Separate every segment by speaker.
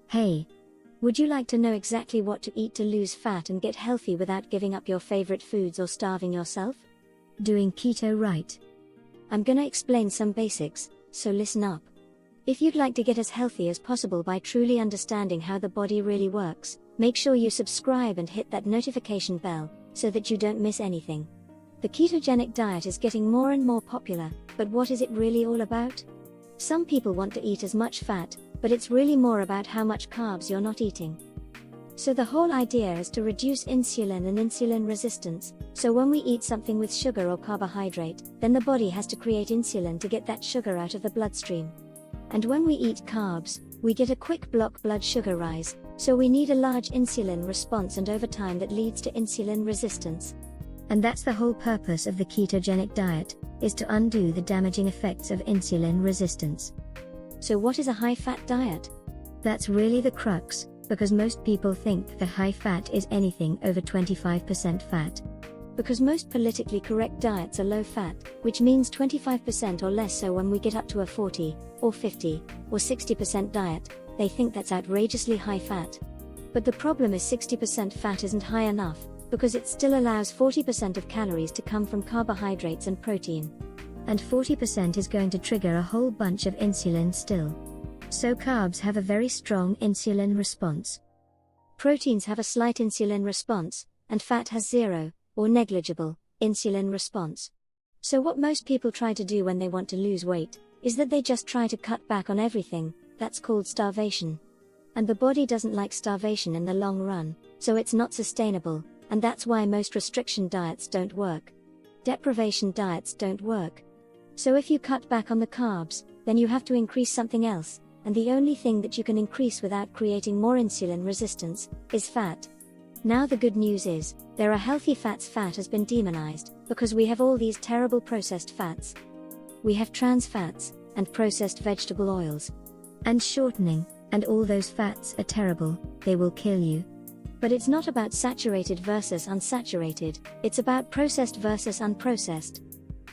Speaker 1: Hey! Would you like to know exactly what to eat to lose fat and get healthy without giving up your favorite foods or starving yourself? Doing keto right. I'm gonna explain some basics, so listen up. If you'd like to get as healthy as possible by truly understanding how the body really works, make sure you subscribe and hit that notification bell, so that you don't miss anything. The ketogenic diet is getting more and more popular, but what is it really all about? Some people want to eat as much fat, but it's really more about how much carbs you're not eating. So the whole idea is to reduce insulin and insulin resistance, so when we eat something with sugar or carbohydrate, then the body has to create insulin to get that sugar out of the bloodstream. And when we eat carbs, we get a quick blood sugar rise, so we need a large insulin response, and over time that leads to insulin resistance. And that's the whole purpose of the ketogenic diet, is to undo the damaging effects of insulin resistance. So what is a high-fat diet? That's really the crux, because most people think that high fat is anything over 25% fat. Because most politically correct diets are low fat, which means 25% or less, so when we get up to a 40, or 50, or 60% diet, they think that's outrageously high fat. But the problem is 60% fat isn't high enough, because it still allows 40% of calories to come from carbohydrates and protein. And 40% is going to trigger a whole bunch of insulin still. So carbs have a very strong insulin response. Proteins have a slight insulin response, and fat has zero, or negligible, insulin response. So what most people try to do when they want to lose weight, is that they just try to cut back on everything. That's called starvation. And the body doesn't like starvation in the long run, so it's not sustainable, and that's why most restriction diets don't work. Deprivation diets don't work. So if you cut back on the carbs, then you have to increase something else, and the only thing that you can increase without creating more insulin resistance is fat. Now the good news is, there are healthy fats. Fat has been demonized, because we have all these terrible processed fats. We have trans fats, and processed vegetable oils, and shortening, and all those fats are terrible, they will kill you. But it's not about saturated versus unsaturated, it's about processed versus unprocessed.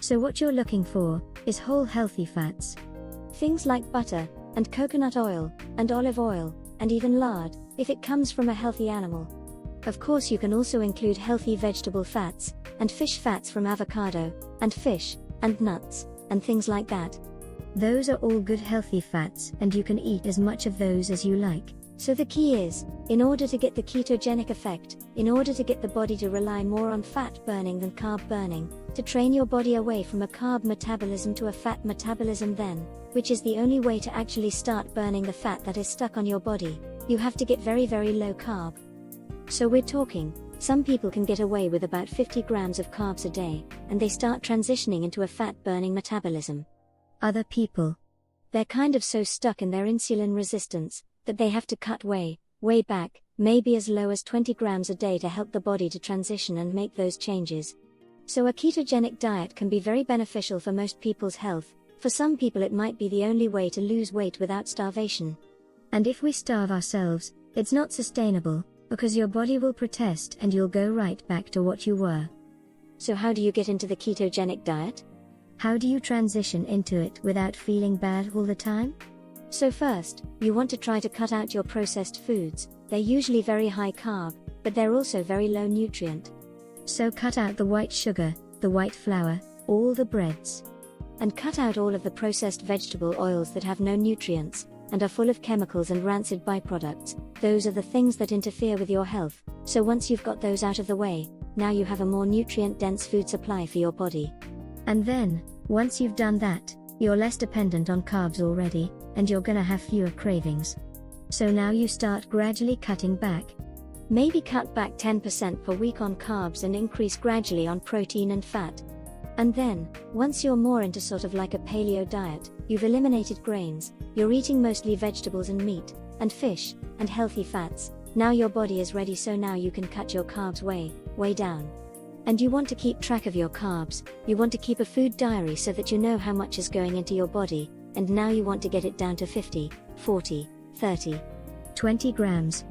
Speaker 1: So what you're looking for is whole healthy fats. Things like butter, and coconut oil, and olive oil, and even lard, if it comes from a healthy animal. Of course you can also include healthy vegetable fats, and fish fats from avocado, and fish, and nuts, and things like that. Those are all good healthy fats, and you can eat as much of those as you like. So the key is, in order to get the ketogenic effect, in order to get the body to rely more on fat burning than carb burning, to train your body away from a carb metabolism to a fat metabolism then, which is the only way to actually start burning the fat that is stuck on your body, you have to get very low carb. So we're talking, some people can get away with about 50 grams of carbs a day, and they start transitioning into a fat burning metabolism. Other people, they're kind of so stuck in their insulin resistance, that they have to cut way back, maybe as low as 20 grams a day to help the body to transition and make those changes. So a ketogenic diet can be very beneficial for most people's health. For some people it might be the only way to lose weight without starvation. And if we starve ourselves, it's not sustainable, because your body will protest and you'll go right back to what you were. So how do you get into the ketogenic diet? How do you transition into it without feeling bad all the time? So first, you want to try to cut out your processed foods. They're usually very high carb, but they're also very low nutrient. So cut out the white sugar, the white flour, all the breads. And cut out all of the processed vegetable oils that have no nutrients, and are full of chemicals and rancid byproducts. Those are the things that interfere with your health. So once you've got those out of the way, now you have a more nutrient-dense food supply for your body. And then, once you've done that, you're less dependent on carbs already, and you're gonna have fewer cravings. So now you start gradually cutting back. Maybe cut back 10% per week on carbs and increase gradually on protein and fat. And then, once you're more into sort of like a paleo diet, you've eliminated grains, you're eating mostly vegetables and meat, and fish, and healthy fats, now your body is ready, so now you can cut your carbs way down. And you want to keep track of your carbs, you want to keep a food diary so that you know how much is going into your body, and now you want to get it down to 50, 40, 30, 20 grams.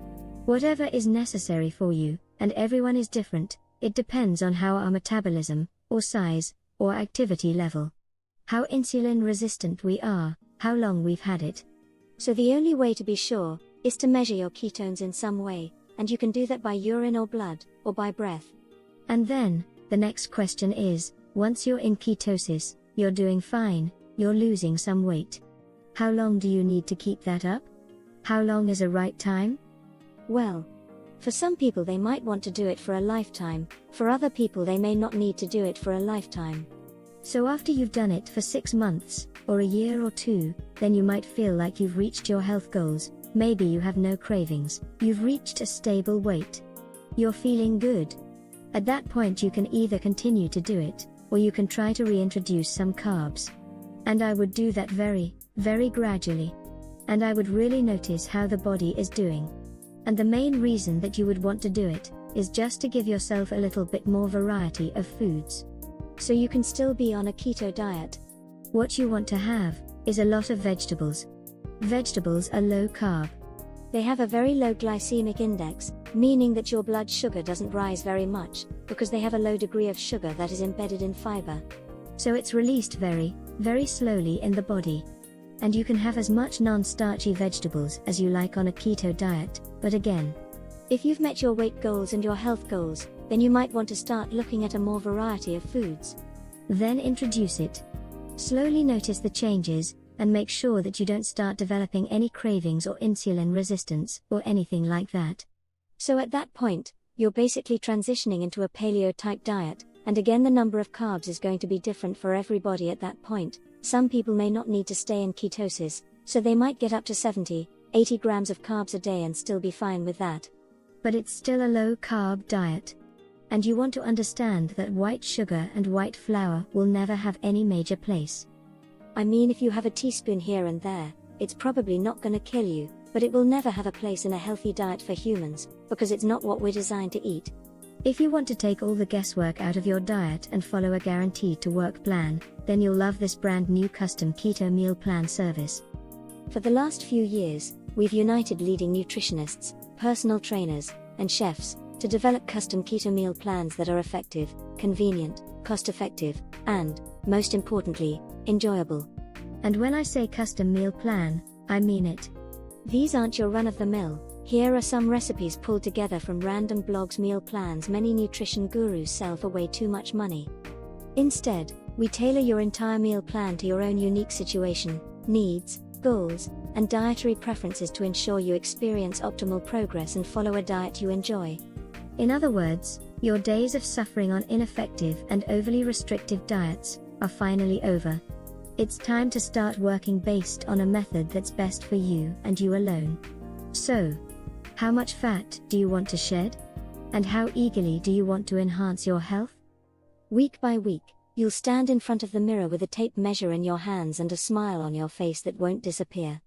Speaker 1: Whatever is necessary for you, and everyone is different, it depends on how our metabolism, or size, or activity level, how insulin resistant we are, how long we've had it. So the only way to be sure is to measure your ketones in some way, and you can do that by urine or blood, or by breath.
Speaker 2: And then, the next question is, once you're in ketosis, you're doing fine, you're losing some weight. How long do you need to keep that up? How long is a right time?
Speaker 1: Well, for some people they might want to do it for a lifetime, for other people they may not need to do it for a lifetime.
Speaker 2: So after you've done it for 6 months, or a year or 2, then you might feel like you've reached your health goals, maybe you have no cravings, you've reached a stable weight. You're feeling good. At that point you can either continue to do it, or you can try to reintroduce some carbs. And I would do that very, very gradually. And I would really notice how the body is doing. And the main reason that you would want to do it, is just to give yourself a little bit more variety of foods.
Speaker 1: So you can still be on a keto diet.
Speaker 2: What you want to have, is a lot of vegetables. Vegetables are low carb.
Speaker 1: They have a very low glycemic index, meaning that your blood sugar doesn't rise very much, because they have a low degree of sugar that is embedded in fiber.
Speaker 2: So it's released very, very slowly in the body. And you can have as much non-starchy vegetables as you like on a keto diet, but again,
Speaker 1: if you've met your weight goals and your health goals, then you might want to start looking at a more variety of foods.
Speaker 2: Then introduce it. Slowly notice the changes, and make sure that you don't start developing any cravings or insulin resistance, or anything like that.
Speaker 1: So at that point, you're basically transitioning into a paleo-type diet, and again the number of carbs is going to be different for everybody at that point. Some people may not need to stay in ketosis, so they might get up to 70, 80 grams of carbs a day and still be fine with that.
Speaker 2: But it's still a low-carb diet. And you want to understand that white sugar and white flour will never have any major place.
Speaker 1: I mean, if you have a teaspoon here and there, it's probably not gonna kill you, but it will never have a place in a healthy diet for humans, because it's not what we're designed to eat.
Speaker 2: If you want to take all the guesswork out of your diet and follow a guaranteed to work plan, then you'll love this brand new custom keto meal plan service.
Speaker 1: For the last few years, we've united leading nutritionists, personal trainers, and chefs to develop custom keto meal plans that are effective, convenient, cost-effective, and, most importantly, enjoyable.
Speaker 2: And when I say custom meal plan, I mean it.
Speaker 1: These aren't your run-of-the-mill, here are some recipes pulled together from random blogs meal plans many nutrition gurus sell for way too much money. Instead, we tailor your entire meal plan to your own unique situation, needs, goals, and dietary preferences to ensure you experience optimal progress and follow a diet you enjoy.
Speaker 2: In other words, your days of suffering on ineffective and overly restrictive diets are finally over. It's time to start working based on a method that's best for you and you alone. So, how much fat do you want to shed? And how eagerly do you want to enhance your health?
Speaker 1: Week by week, you'll stand in front of the mirror with a tape measure in your hands and a smile on your face that won't disappear.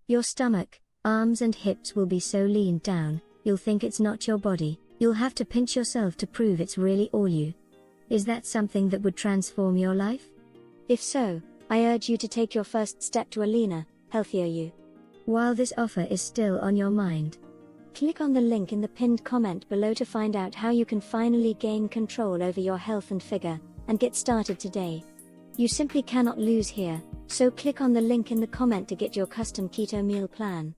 Speaker 2: Your stomach, arms and hips will be so leaned down, you'll think it's not your body, you'll have to pinch yourself to prove it's really all you. Is that something that would transform your life?
Speaker 1: If so, I urge you to take your first step to a leaner, healthier you.
Speaker 2: While this offer is still on your mind,
Speaker 1: click on the link in the pinned comment below to find out how you can finally gain control over your health and figure, and get started today. You simply cannot lose here, so click on the link in the comment to get your custom keto meal plan.